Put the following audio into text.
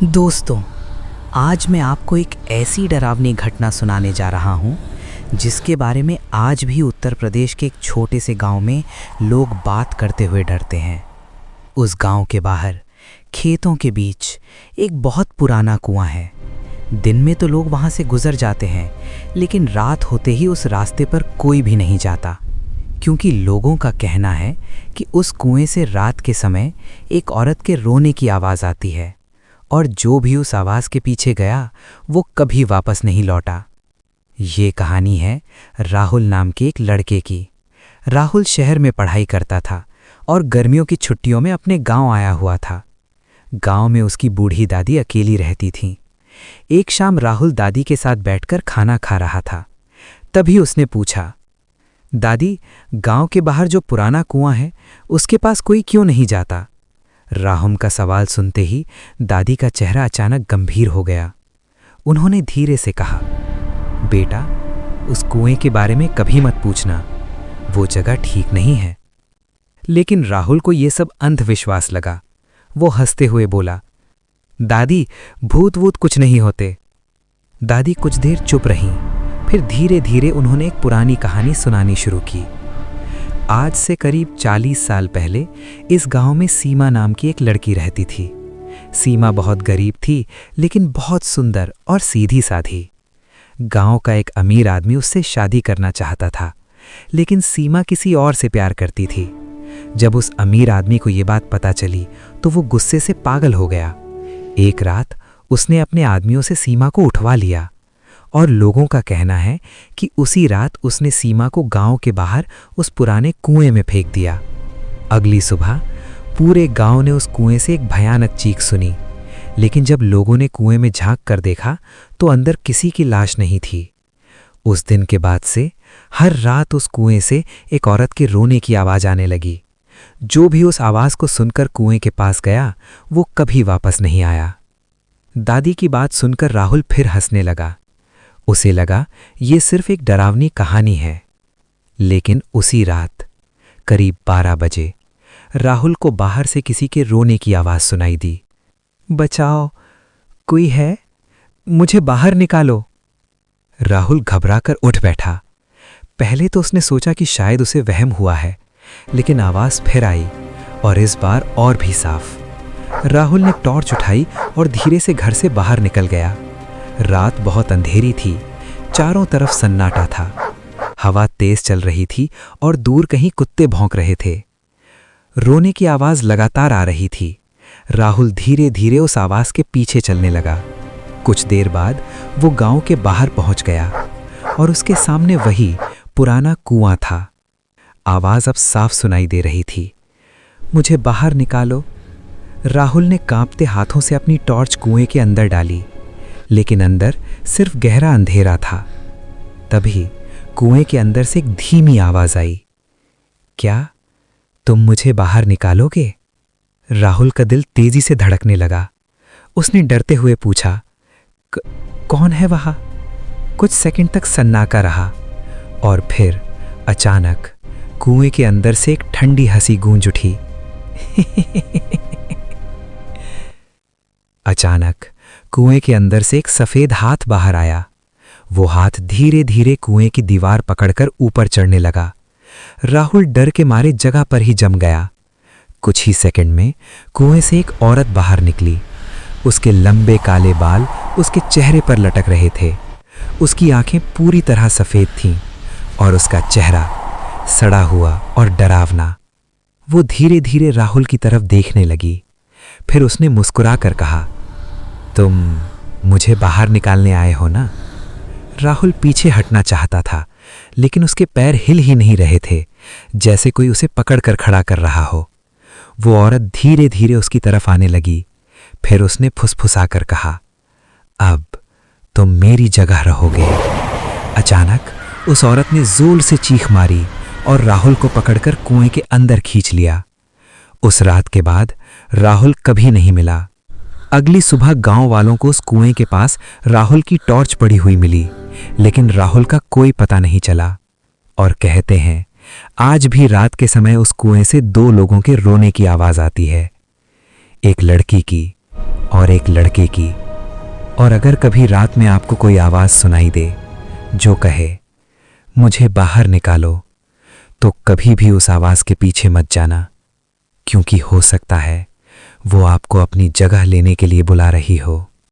दोस्तों, आज मैं आपको एक ऐसी डरावनी घटना सुनाने जा रहा हूँ जिसके बारे में आज भी उत्तर प्रदेश के एक छोटे से गांव में लोग बात करते हुए डरते हैं। उस गांव के बाहर खेतों के बीच एक बहुत पुराना कुआं है। दिन में तो लोग वहां से गुजर जाते हैं, लेकिन रात होते ही उस रास्ते पर कोई भी नहीं जाता, क्योंकि लोगों का कहना है कि उस कुएं से रात के समय एक औरत के रोने की आवाज़ आती है और जो भी उस आवाज़ के पीछे गया वो कभी वापस नहीं लौटा। ये कहानी है राहुल नाम के एक लड़के की। राहुल शहर में पढ़ाई करता था और गर्मियों की छुट्टियों में अपने गांव आया हुआ था। गांव में उसकी बूढ़ी दादी अकेली रहती थीं। एक शाम राहुल दादी के साथ बैठकर खाना खा रहा था। तभी उसने पूछा, दादी, गांव के बाहर जो पुराना कुआं है उसके पास कोई क्यों नहीं जाता? राहुल का सवाल सुनते ही दादी का चेहरा अचानक गंभीर हो गया। उन्होंने धीरे से कहा, बेटा, उस कुएं के बारे में कभी मत पूछना, वो जगह ठीक नहीं है। लेकिन राहुल को ये सब अंधविश्वास लगा। वो हंसते हुए बोला, दादी, भूत वूत कुछ नहीं होते। दादी कुछ देर चुप रहीं, फिर धीरे धीरे उन्होंने एक पुरानी कहानी सुनानी शुरू की। आज से करीब 40 साल पहले इस गांव में सीमा नाम की एक लड़की रहती थी। सीमा बहुत गरीब थी, लेकिन बहुत सुंदर और सीधी साधी। गांव का एक अमीर आदमी उससे शादी करना चाहता था, लेकिन सीमा किसी और से प्यार करती थी। जब उस अमीर आदमी को ये बात पता चली तो वो गुस्से से पागल हो गया। एक रात उसने अपने आदमियों से सीमा को उठवा लिया और लोगों का कहना है कि उसी रात उसने सीमा को गांव के बाहर उस पुराने कुएं में फेंक दिया। अगली सुबह पूरे गांव ने उस कुएं से एक भयानक चीख सुनी, लेकिन जब लोगों ने कुएं में झांक कर देखा तो अंदर किसी की लाश नहीं थी। उस दिन के बाद से हर रात उस कुएं से एक औरत के रोने की आवाज़ आने लगी। जो भी उस आवाज़ को सुनकर कुएं के पास गया वो कभी वापस नहीं आया। दादी की बात सुनकर राहुल फिर हंसने लगा। उसे लगा ये सिर्फ एक डरावनी कहानी है। लेकिन उसी रात करीब 12 बजे राहुल को बाहर से किसी के रोने की आवाज़ सुनाई दी। बचाओ, कोई है? मुझे बाहर निकालो। राहुल घबराकर उठ बैठा। पहले तो उसने सोचा कि शायद उसे वहम हुआ है, लेकिन आवाज़ फिर आई और इस बार और भी साफ। राहुल ने टॉर्च उठाई और धीरे से घर से बाहर निकल गया। रात बहुत अंधेरी थी, चारों तरफ सन्नाटा था। हवा तेज चल रही थी और दूर कहीं कुत्ते भौंक रहे थे। रोने की आवाज़ लगातार आ रही थी। राहुल धीरे धीरे उस आवाज़ के पीछे चलने लगा। कुछ देर बाद वो गांव के बाहर पहुंच गया और उसके सामने वही पुराना कुआं था। आवाज़ अब साफ सुनाई दे रही थी, मुझे बाहर निकालो। राहुल ने कांपते हाथों से अपनी टॉर्च कुएं के अंदर डाली, लेकिन अंदर सिर्फ गहरा अंधेरा था। तभी कुएं के अंदर से एक धीमी आवाज़ आई, क्या तुम मुझे बाहर निकालोगे? राहुल का दिल तेजी से धड़कने लगा। उसने डरते हुए पूछा, कौन है वहाँ? कुछ सेकंड तक सन्नाटा रहा और फिर अचानक कुएं के अंदर से एक ठंडी हंसी गूंज उठी। अचानक कुएं के अंदर से एक सफेद हाथ बाहर आया। वो हाथ धीरे धीरे कुएं की दीवार पकड़कर ऊपर चढ़ने लगा। राहुल डर के मारे जगह पर ही जम गया। कुछ ही सेकंड में कुएं से एक औरत बाहर निकली। उसके लंबे काले बाल उसके चेहरे पर लटक रहे थे। उसकी आंखें पूरी तरह सफेद थीं और उसका चेहरा सड़ा हुआ और डरावना। वो धीरे धीरे राहुल की तरफ देखने लगी। फिर उसने मुस्कुरा कर कहा, तुम मुझे बाहर निकालने आए हो ना? राहुल पीछे हटना चाहता था, लेकिन उसके पैर हिल ही नहीं रहे थे, जैसे कोई उसे पकड़कर खड़ा कर रहा हो। वो औरत धीरे धीरे उसकी तरफ आने लगी। फिर उसने फुसफुसाकर कहा, अब तुम मेरी जगह रहोगे। अचानक उस औरत ने जोर से चीख मारी और राहुल को पकड़कर कुएं के अंदर खींच लिया। उस रात के बाद राहुल कभी नहीं मिला। अगली सुबह गांव वालों को उस कुएं के पास राहुल की टॉर्च पड़ी हुई मिली, लेकिन राहुल का कोई पता नहीं चला। और कहते हैं आज भी रात के समय उस कुएं से 2 लोगों के रोने की आवाज़ आती है, एक लड़की की और एक लड़के की। और अगर कभी रात में आपको कोई आवाज़ सुनाई दे जो कहे मुझे बाहर निकालो, तो कभी भी उस आवाज़ के पीछे मत जाना, क्योंकि हो सकता है वो आपको अपनी जगह लेने के लिए बुला रही हो।